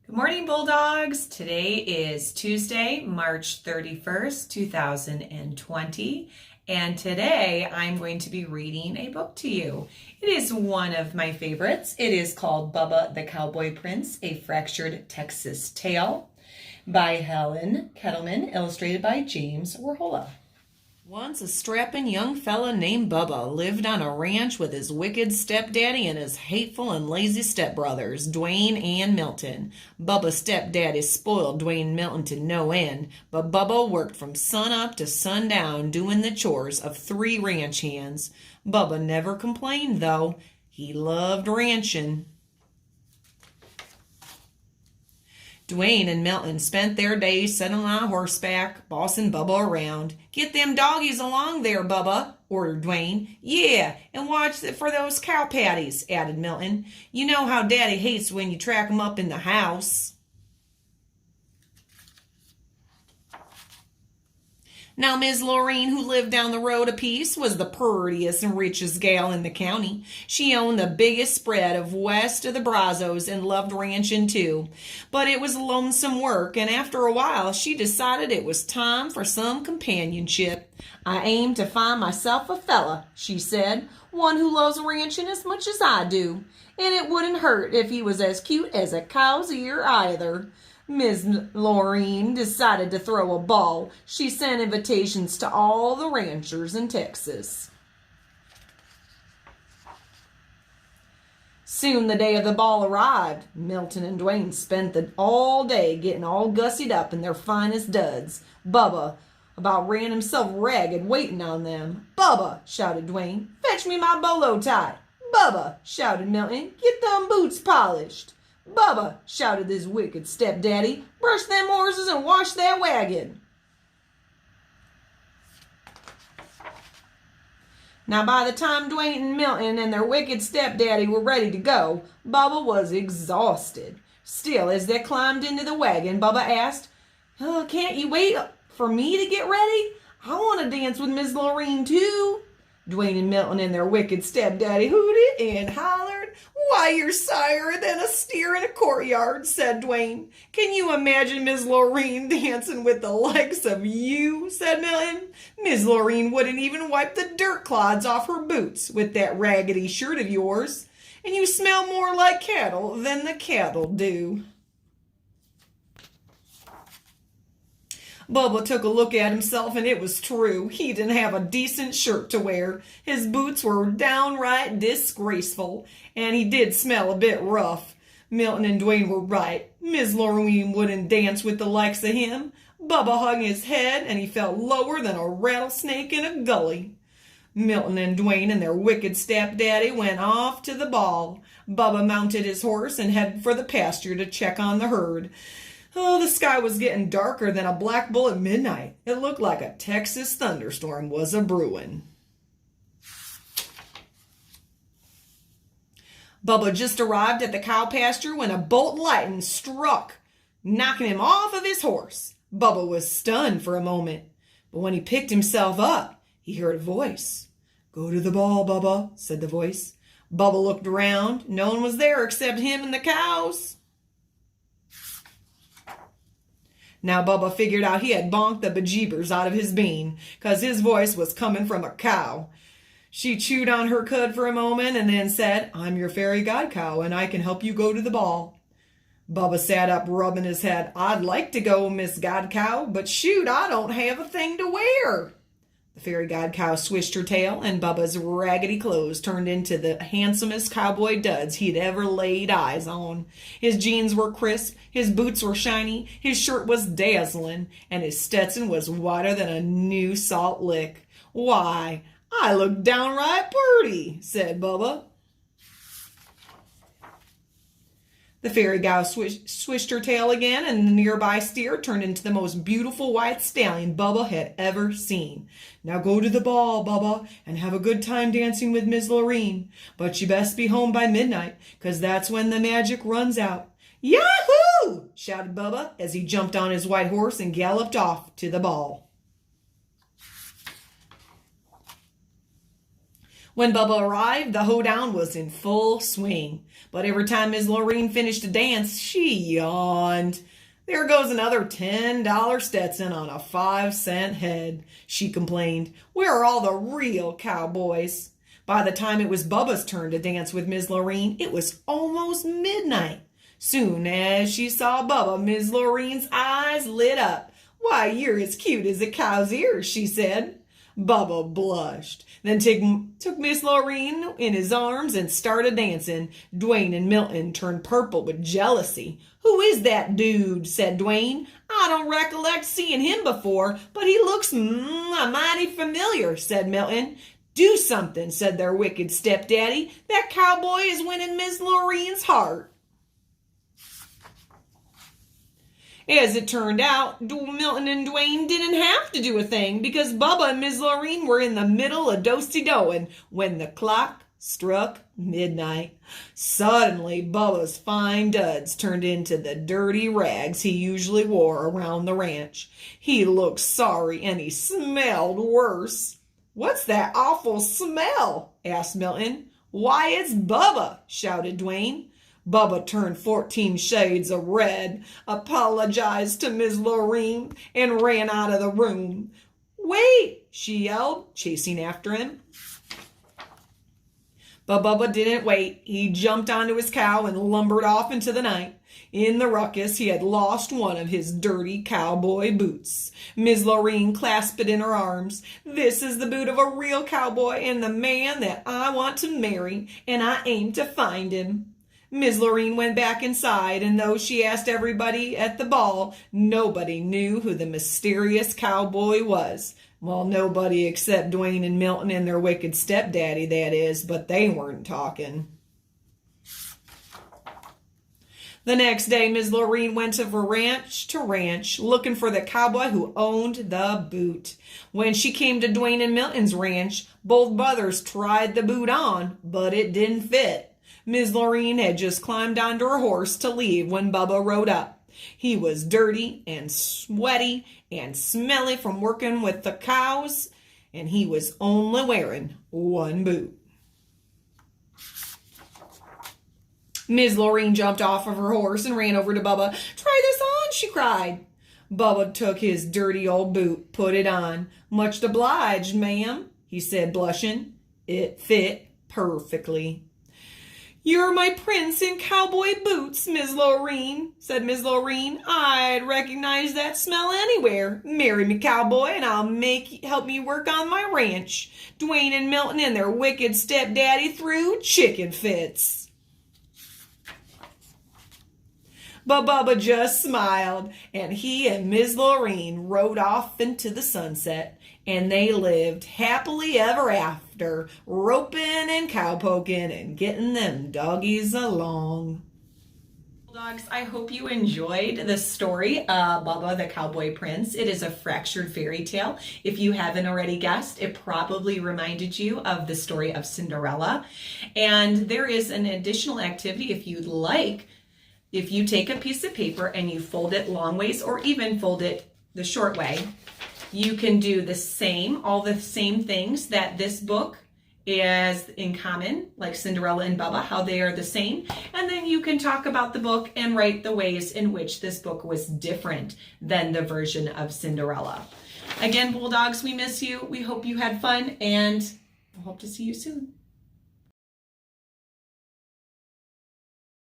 Good morning, Bulldogs. Today is Tuesday, March 31st, 2020, and today I'm going to be reading a book to you. It is one of my favorites. It is called Bubba the Cowboy Prince, A Fractured Texas Tale by Helen Kettleman, illustrated by James Warhola. Once a strapping young fella named Bubba lived on a ranch with his wicked stepdaddy and his hateful and lazy stepbrothers, Dwayne and Milton. Bubba's stepdaddy spoiled Dwayne Milton to no end, but Bubba worked from sunup to sundown doing the chores of 3 ranch hands. Bubba never complained, though. He loved ranching. Dwayne and Milton spent their days sitting on horseback, bossing Bubba around. "Get them doggies along there, Bubba," ordered Dwayne. "Yeah, and watch for those cow patties," added Milton. "You know how Daddy hates when you track 'em up in the house." Now, Miss Laureen, who lived down the road a piece, was the purtiest and richest gal in the county. She owned the biggest spread of west of the Brazos and loved ranching too. But it was lonesome work, and after a while she decided it was time for some companionship. "I aim to find myself a fella," she said, "one who loves ranching as much as I do. And it wouldn't hurt if he was as cute as a cow's ear either." Miss Laureen decided to throw a ball. She sent invitations to all the ranchers in Texas. Soon the day of the ball arrived. Milton and Dwayne spent all day getting all gussied up in their finest duds. Bubba about ran himself ragged waiting on them. "Bubba," shouted Dwayne, "fetch me my bolo tie." "Bubba," shouted Milton, "get them boots polished." "Bubba," shouted his wicked stepdaddy, "brush them horses and wash that wagon." Now, by the time Dwayne and Milton and their wicked stepdaddy were ready to go, Bubba was exhausted. Still, as they climbed into the wagon, Bubba asked, "Can't you wait for me to get ready? I want to dance with Miss Laureen too." Dwayne and Milton and their wicked stepdaddy hooted and hollered. "Why, you're sire than a steer in a courtyard," said Dwayne. "Can you imagine Miss Laureen dancing with the likes of you?" said Milton. "Miss Laureen wouldn't even wipe the dirt clods off her boots with that raggedy shirt of yours. And you smell more like cattle than the cattle do." Bubba took a look at himself, and it was true. He didn't have a decent shirt to wear. His boots were downright disgraceful, and he did smell a bit rough. Milton and Dwayne were right. Miss Laureen wouldn't dance with the likes of him. Bubba hung his head, and he felt lower than a rattlesnake in a gully. Milton and Dwayne and their wicked stepdaddy went off to the ball. Bubba mounted his horse and headed for the pasture to check on the herd. Oh, the sky was getting darker than a black bull at midnight. It looked like a Texas thunderstorm was a-brewing. Bubba just arrived at the cow pasture when a bolt of lightning struck, knocking him off of his horse. Bubba was stunned for a moment, but when he picked himself up, he heard a voice. "Go to the ball, Bubba," said the voice. Bubba looked around. No one was there except him and the cows. Now Bubba figured out he had bonked the bejeebers out of his bean, 'cause his voice was coming from a cow. She chewed on her cud for a moment and then said, "I'm your fairy god cow, and I can help you go to the ball." Bubba sat up, rubbing his head. "I'd like to go, Miss God Cow, but shoot, I don't have a thing to wear." The fairy god cow swished her tail, and Bubba's raggedy clothes turned into the handsomest cowboy duds he'd ever laid eyes on. His jeans were crisp, his boots were shiny, his shirt was dazzling, and his Stetson was whiter than a new salt lick. "Why, I look downright purty," said Bubba. The fairy cow swished her tail again, and the nearby steer turned into the most beautiful white stallion Bubba had ever seen. "Now go to the ball, Bubba, and have a good time dancing with Miss Laureen. But you best be home by midnight, 'cause that's when the magic runs out." "Yahoo!" shouted Bubba as he jumped on his white horse and galloped off to the ball. When Bubba arrived, the hoedown was in full swing. But every time Miss Lorene finished a dance, she yawned. There goes another $10 Stetson on a 5-cent head, she complained. Where are all the real cowboys? By the time it was Bubba's turn to dance with Miss Lorene, it was almost midnight. Soon as she saw Bubba, Miss Lorene's eyes lit up. Why, you're as cute as a cow's ears, she said. Bubba blushed, then took Miss Lorene in his arms and started dancing. Dwayne and Milton turned purple with jealousy. Who is that dude? Said Dwayne. I don't recollect seeing him before, but he looks mighty familiar, said Milton. Do something, said their wicked stepdaddy. That cowboy is winning Miss Lorene's heart. As it turned out, Milton and Dwayne didn't have to do a thing because Bubba and Miss Lorene were in the middle of do-si-doing when the clock struck midnight. Suddenly, Bubba's fine duds turned into the dirty rags he usually wore around the ranch. He looked sorry and he smelled worse. What's that awful smell? Asked Milton. Why, it's Bubba, shouted Dwayne. Bubba turned 14 shades of red, apologized to Miss Lorene, and ran out of the room. Wait, she yelled, chasing after him. But Bubba didn't wait. He jumped onto his cow and lumbered off into the night. In the ruckus, he had lost one of his dirty cowboy boots. Miss Lorene clasped it in her arms. This is the boot of a real cowboy and the man that I want to marry, and I aim to find him. Miss Lorene went back inside, and though she asked everybody at the ball, nobody knew who the mysterious cowboy was. Well, nobody except Dwayne and Milton and their wicked stepdaddy, that is, but they weren't talking. The next day, Miss Lorene went from ranch to ranch, looking for the cowboy who owned the boot. When she came to Dwayne and Milton's ranch, both brothers tried the boot on, but it didn't fit. Miss Lorene had just climbed onto her horse to leave when Bubba rode up. He was dirty and sweaty and smelly from working with the cows, and he was only wearing one boot. Miss Lorene jumped off of her horse and ran over to Bubba. Try this on, she cried. Bubba took his dirty old boot, put it on. Much obliged, ma'am, he said, blushing. It fit perfectly. You're my prince in cowboy boots, Miss Lorene, said Miss Lorene. I'd recognize that smell anywhere. Marry me, cowboy, and I'll help me work on my ranch. Dwayne and Milton and their wicked stepdaddy threw chicken fits. But Bubba just smiled, and he and Miss Lorene rode off into the sunset, and they lived happily ever after, roping and cowpoking and getting them doggies along. Bulldogs, I hope you enjoyed the story of Bubba the Cowboy Prince. It is a fractured fairy tale. If you haven't already guessed, it probably reminded you of the story of Cinderella. And there is an additional activity if you'd like. If you take a piece of paper and you fold it long ways or even fold it the short way, you can do all the same things that this book is in common, like Cinderella and Bubba, how they are the same. And then you can talk about the book and write the ways in which this book was different than the version of Cinderella. Again, Bulldogs, we miss you. We hope you had fun and I hope to see you soon.